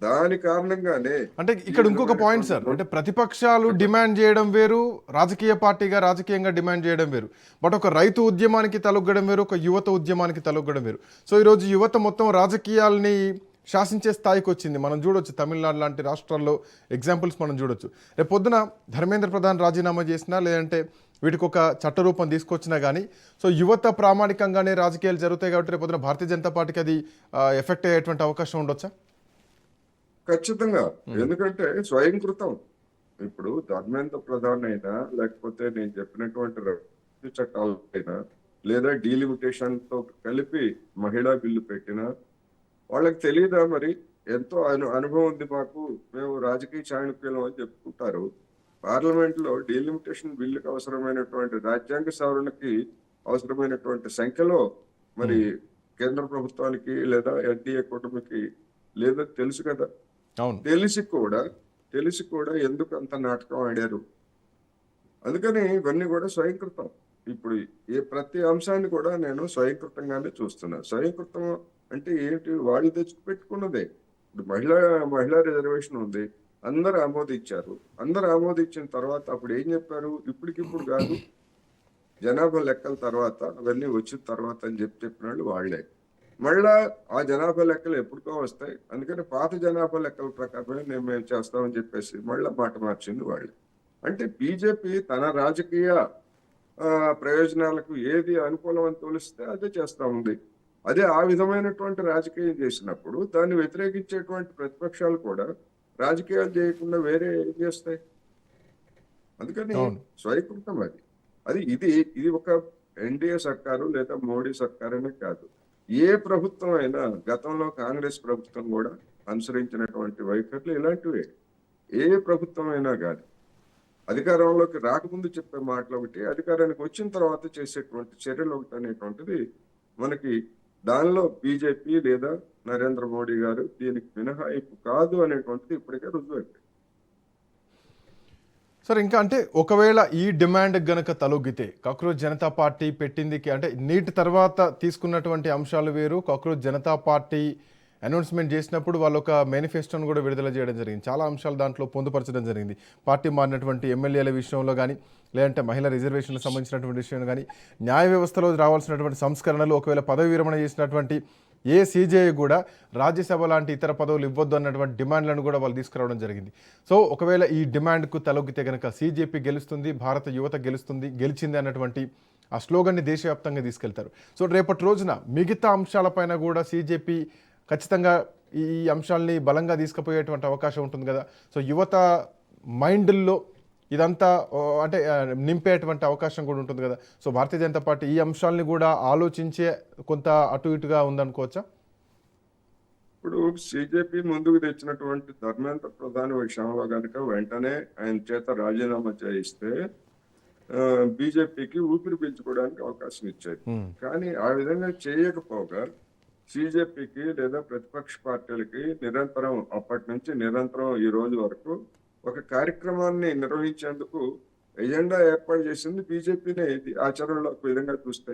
దాని కారణంగానే అంటే ఈ ఇక్కడ ఇంకొక పాయింట్ విధమైనటువంటి సార్, అంటే ప్రతిపక్షాలు చెప్పండి. డిమాండ్ చేయడం వేరు, రాజకీయ పార్టీగా రాజకీయంగా డిమాండ్ చేయడం వేరు. బట్ ఒక రైతు ఉద్యమానికి తలొగ్గడం వేరు, ఒక యువత ఉద్యమానికి తలొగ్గడం వేరు. సో ఈరోజు యువత మొత్తం రాజకీయాల్ని శాసించే స్థాయికి వచ్చింది. మనం చూడొచ్చు తమిళనాడు లాంటి రాష్ట్రాల్లో ఎగ్జాంపుల్స్ మనం చూడొచ్చు. రేపు పొద్దున ధర్మేంద్ర ప్రధాన్ రాజీనామా చేసినా, లేదంటే వీటికి ఒక చట్టరూపం తీసుకొచ్చినా కానీ సో యువత ప్రామాణికంగానే రాజకీయాలు జరుగుతాయి కాబట్టి రేపు పొద్దున భారతీయ జనతా పార్టీకి అది ఎఫెక్ట్ అయ్యేటువంటి అవకాశం ఉండొచ్చా? ఖచ్చితంగా. ఎందుకంటే స్వయంకృతం. ఇప్పుడు ధర్మేంద్ర ప్రధాన్ అయినా, లేకపోతే నేను చెప్పినటువంటి రౌడీ చట్టాలైనా, లేదా డీలిమిటేషన్ తో కలిపి మహిళా బిల్లు పెట్టినా, వాళ్ళకి తెలియదా మరి? ఎంతో అనుభవం ఉంది మాకు, మేము రాజకీయ చాణక్యులం అని చెప్పుకుంటారు. పార్లమెంట్ లో డీలిమిటేషన్ బిల్లుకి అవసరమైనటువంటి రాజ్యాంగ సవరణకి అవసరమైనటువంటి సంఖ్యలో మరి కేంద్ర ప్రభుత్వానికి లేదా ఎన్డీఏ కూటమికి లేదా తెలుసు కదా. అవును. తెలిసి కూడా ఎందుకు అంత నాటకం ఆడారు? అందుకని ఇవన్నీ కూడా స్వయంకృతం. ఇప్పుడు ప్రతి అంశాన్ని కూడా నేను స్వయంకృతంగానే చూస్తున్నా. స్వయంకృతం అంటే ఏంటి? వాళ్ళు తెచ్చిపెట్టుకున్నదే. ఇప్పుడు మహిళా రిజర్వేషన్ ఉంది, అందరూ ఆమోదించారు. అందరూ ఆమోదించిన తర్వాత అప్పుడు ఏం చెప్పారు? ఇప్పటికిప్పుడు కాదు, జనాభా లెక్కల తర్వాత, అవన్నీ వచ్చిన తర్వాత అని చెప్పిన వాళ్ళు వాళ్లే. మళ్ళా ఆ జనాభా లెక్కలు ఎప్పుడుకో వస్తాయి, అందుకని పాత జనాభా లెక్కల ప్రకారమే మేము చేస్తామని చెప్పేసి మళ్ళా మాట మార్చింది వాళ్ళు. అంటే బీజేపీ తన రాజకీయ ప్రయోజనాలకు ఏది అనుకూలం అని తోలిస్తే అదే చేస్తా ఉంది. అదే ఆ విధమైనటువంటి రాజకీయం చేసినప్పుడు దాన్ని వ్యతిరేకించేటువంటి ప్రతిపక్షాలు కూడా రాజకీయాలు చేయకుండా వేరే ఏం చేస్తాయి? అందుకని అవును. స్వయంకృతం అది. అది ఇది ఇది ఒక ఎన్డీఏ సర్కారు లేదా మోడీ సర్కారు అనే కాదు, ఏ ప్రభుత్వం అయినా గతంలో కాంగ్రెస్ ప్రభుత్వం కూడా అనుసరించినటువంటి వైఖరులు ఇలాంటివే. ఏ ప్రభుత్వం అయినా కానీ అధికారంలోకి రాకముందు చెప్పే మాటలు ఒకటి, అధికారానికి వచ్చిన తర్వాత చేసేటువంటి చర్యలు ఒకటి అనేటువంటిది మనకి, దానిలో బీజేపీ లేదా నరేంద్ర మోడీ గారు దీనికి మినహాయింపు కాదు అనేటువంటిది ఇప్పటికే రుజువైంది. సార్ ఇంకా అంటే ఒకవేళ ఈ డిమాండ్ గనక తలొగ్గితే కాక్రోచ్ జనతా పార్టీ పెట్టిందికి అంటే నీటి తర్వాత తీసుకున్నటువంటి అంశాలు వేరు, కాక్రోచ్ జనతా పార్టీ అనౌన్స్మెంట్ చేసినప్పుడు వాళ్ళు ఒక మేనిఫెస్టోను కూడా విడుదల చేయడం జరిగింది. చాలా అంశాలు దాంట్లో పొందుపరచడం జరిగింది. పార్టీ మారినటువంటి ఎమ్మెల్యేల విషయంలో కానీ, లేదంటే మహిళా రిజర్వేషన్లకు సంబంధించినటువంటి విషయం కానీ, న్యాయ వ్యవస్థలో రావాల్సినటువంటి సంస్కరణలు, ఒకవేళ పదవి విరమణ చేసినటువంటి ఏ సీజేఐ కూడా రాజ్యసభ లాంటి ఇతర పదవులు ఇవ్వద్దు అన్నటువంటి డిమాండ్లను కూడా వాళ్ళు తీసుకురావడం జరిగింది. సో ఒకవేళ ఈ డిమాండ్కు తలొగ్గితే కనుక సీజేపీ గెలుస్తుంది, భారత యువత గెలుస్తుంది, గెలిచింది అన్నటువంటి ఆ స్లోగన్ని దేశవ్యాప్తంగా తీసుకెళ్తారు. సో రేపటి రోజున మిగతా అంశాలపైన కూడా సీజేపీ ఖచ్చితంగా ఈ అంశాలని బలంగా తీసుకుపోయేటువంటి అవకాశం ఉంటుంది కదా. సో యువత మైండ్ల్లో ఇదంతా అంటే నింపేటువంటి అవకాశం కూడా ఉంటుంది కదా. సో భారతీయ జనతా పార్టీ ఈ అంశాలని కూడా ఆలోచించే కొంత అటు ఇటుగా ఉందనుకోవచ్చా? ఇప్పుడు సిజేపీ ముందుకు తెచ్చినటువంటి ధర్మేంద్ర ప్రధాన విషయంలో కనుక వెంటనే ఆయన చేత రాజీనామా చేయిస్తే బీజేపీకి ఊపిరి పీల్చుకోవడానికి అవకాశం ఇచ్చేది. కానీ ఆ విధంగా చేయకపోగా సిజేపీకి లేదా ప్రతిపక్ష పార్టీలకి నిరంతరం అప్పటి నుంచి నిరంతరం ఈ రోజు వరకు ఒక కార్యక్రమాన్ని నిర్వహించేందుకు ఎజెండా ఏర్పాటు చేసింది బీజేపీనే. ఇది ఆచరణలో ఒక విధంగా చూస్తే.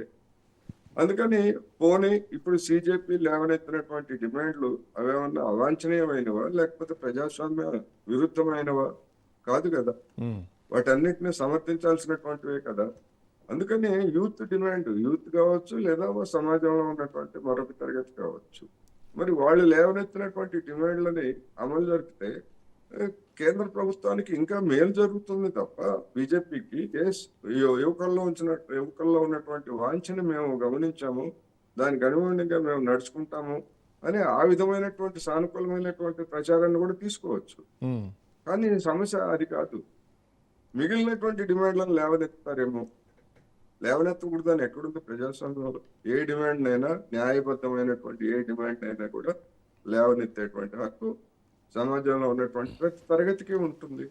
అందుకని పోనీ ఇప్పుడు సిజేపీ లేవనెత్తినటువంటి డిమాండ్లు అవేమన్నా అవాంఛనీయమైనవా, లేకపోతే ప్రజాస్వామ్య విరుద్ధమైనవా? కాదు కదా. వాటన్నిటిని సమర్థించాల్సినటువంటివే కదా. అందుకని యూత్ కావచ్చు, లేదా సమాజంలో ఉన్నటువంటి మరొక తరగతి కావచ్చు, మరి వాళ్ళు లేవనెత్తినటువంటి డిమాండ్లని అమలు జరిపితే కేంద్ర ప్రభుత్వానికి ఇంకా మేలు జరుగుతుంది తప్ప బీజేపీకి యువకుల్లో ఉన్నటువంటి వాంఛని మేము గమనించాము, దానికి అనుగుణంగా మేము నడుచుకుంటాము అని ఆ విధమైనటువంటి సానుకూలమైనటువంటి ప్రచారాన్ని కూడా తీసుకోవచ్చు. కానీ సమస్య అది కాదు. మిగిలినటువంటి డిమాండ్లను లేవనెత్తారేమో. లేవనెత్తకూడదని ఎక్కడుంది ప్రజాస్వామ్యంలో? ఏ డిమాండ్ అయినా, న్యాయబద్ధమైనటువంటి ఏ డిమాండ్ అయినా కూడా లేవనెత్తేటువంటి హక్కు సమాజంలో ఉన్నటువంటి ప్రతి తరగతికి ఉంటుంది.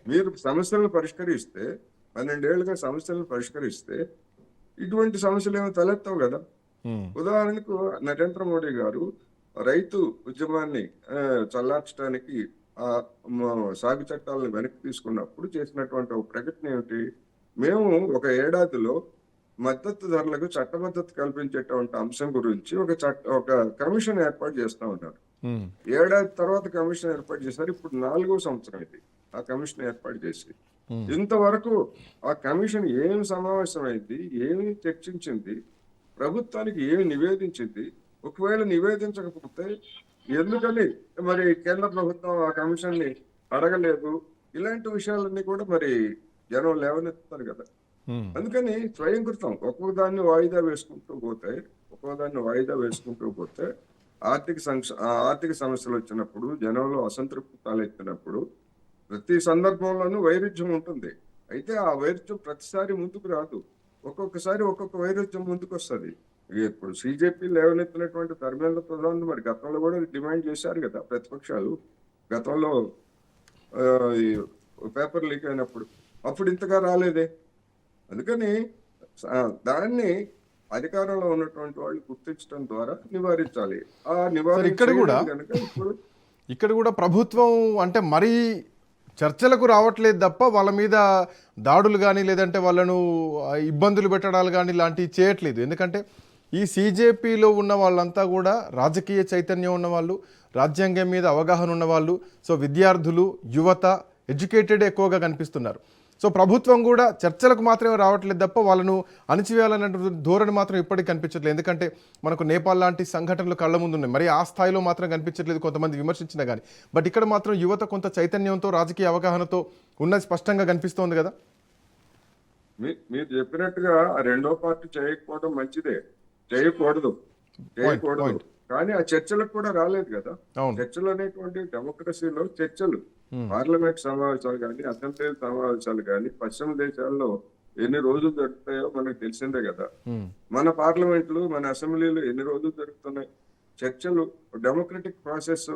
మీరు సమస్యలను పరిష్కరిస్తే, 12 ఏళ్లుగా సమస్యలను పరిష్కరిస్తే ఇటువంటి సమస్యలు ఏమో తలెత్తవు కదా. ఉదాహరణకు నరేంద్ర మోడీ గారు రైతు ఉద్యమాన్ని చల్లార్చడానికి సాగు చట్టాలను వెనక్కి తీసుకున్నప్పుడు చేసినటువంటి ఒక ప్రకటన ఏమిటి? మేము ఒక ఏడాదిలో మద్దతు ధరలకు చట్టబద్ధత కల్పించేటువంటి అంశం గురించి ఒక కమిషన్ ఏర్పాటు చేస్తా ఉన్నారు. ఉమ్, ఏడాది తర్వాత కమిషన్ ఏర్పాటు చేశారు. ఇప్పుడు 4వ సంవత్సరం ఇది ఆ కమిషన్ ఏర్పాటు చేసి. ఉమ్. ఇంతవరకు ఆ కమిషన్ ఏమి సమావేశమైంది, ఏమి చర్చించింది, ప్రభుత్వానికి ఏమి నివేదించింది, ఒకవేళ నివేదించకపోతే ఎందుకని మరి కేంద్ర ప్రభుత్వం ఆ కమిషన్ ని అడగలేదు, ఇలాంటి విషయాలన్నీ కూడా మరి జనం లేవనెత్తుతారు కదా. ఉమ్. అందుకని స్వయం కృతం ఒక్కొక్క దాన్ని వాయిదా వేసుకుంటూ పోతే ఆర్థిక సమస్యలు వచ్చినప్పుడు, జనంలో అసంతృప్తి తలెత్తినప్పుడు ప్రతి సందర్భంలోనూ వైరుధ్యం ఉంటుంది. అయితే ఆ వైరుధ్యం ప్రతిసారి ముందుకు రాదు. ఒక్కొక్కసారి ఒక్కొక్క వైరుధ్యం ముందుకు వస్తుంది. ఇప్పుడు సిజేపీ లేవనెత్తినటువంటి ధర్మేంద్ర ప్రధాన్ మరి గతంలో కూడా డిమాండ్ చేశారు కదా ప్రతిపక్షాలు. గతంలో ఆ, ఈ పేపర్ లీక్ అయినప్పుడు అప్పుడు ఇంతగా రాలేదే. అందుకని దాన్ని అధికారంలో ఉన్నటువంటి వాళ్ళు గుర్తించడం ద్వారా నివారించాలి. ఆ సార్ ఇక్కడ కూడా నివారించలేదు కనుక ఇప్పుడు ఇక్కడ కూడా ప్రభుత్వం అంటే మరీ చర్చలకు రావట్లేదు తప్ప వాళ్ళ మీద దాడులు కానీ లేదంటే వాళ్ళను ఇబ్బందులు పెట్టడాలు కానీ ఇలాంటివి చేయట్లేదు. ఎందుకంటే ఈ సీజేపీలో ఉన్న వాళ్ళంతా కూడా రాజకీయ చైతన్యం ఉన్నవాళ్ళు, రాజ్యాంగం మీద అవగాహన ఉన్నవాళ్ళు, సో విద్యార్థులు, యువత, ఎడ్యుకేటెడ్ ఎక్కువగా కనిపిస్తున్నారు. సో ప్రభుత్వం కూడా చర్చలకు మాత్రమే రావట్లేదు తప్ప వాళ్ళను అణిచివేయాలన్న ధోరణి మాత్రం ఇప్పటికీ కనిపించట్లేదు. ఎందుకంటే మనకు నేపాల్ లాంటి సంఘటనలు కళ్ళ ముందు ఉన్నాయి, మరి ఆ స్థాయిలో మాత్రం కనిపించట్లేదు కొంతమంది విమర్శించినా కానీ. బట్ ఇక్కడ మాత్రం యువత కొంత చైతన్యంతో, రాజకీయ అవగాహనతో ఉన్నది స్పష్టంగా కనిపిస్తోంది కదా. మీరు చెప్పినట్టుగా ఆ రెండో పార్టీ చేయకపోవడం మంచిదే, చేయకూడదు. point. కానీ ఆ చర్చలకు కూడా రాలేదు కదా. అవును. చర్చలు అనేటువంటి డెమోక్రసీలో చర్చలు, పార్లమెంట్ సమావేశాలు కానీ, అసెంబ్లీ సమావేశాలు కానీ పశ్చిమ దేశాల్లో ఎన్ని రోజులు జరుగుతాయో మనకు తెలిసిందే కదా. మన పార్లమెంట్లు, మన అసెంబ్లీలు ఎన్ని రోజులు జరుగుతున్నాయి. చర్చలు, డెమోక్రటిక్ ప్రాసెస్,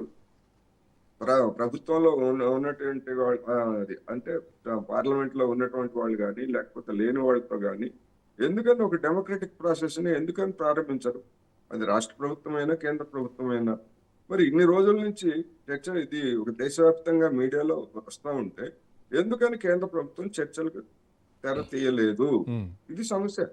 ప్రభుత్వంలో ఉన్నటువంటి వాళ్ళు అది అంటే పార్లమెంట్ లో ఉన్నటువంటి వాళ్ళు కానీ లేకపోతే లేని వాళ్ళతో కానీ ఎందుకని ఒక డెమోక్రటిక్ ప్రాసెస్ ని ఎందుకని ప్రారంభించరు? అది రాష్ట్ర ప్రభుత్వమైనా కేంద్ర ప్రభుత్వమైనా. మరి ఇన్ని రోజుల నుంచి చర్చ ఇది ఒక దేశవ్యాప్తంగా మీడియాలో వస్తూ ఉంటే ఎందుకని కేంద్ర ప్రభుత్వం చర్చలకు తెర తీయలేదు? ఇది సమస్య.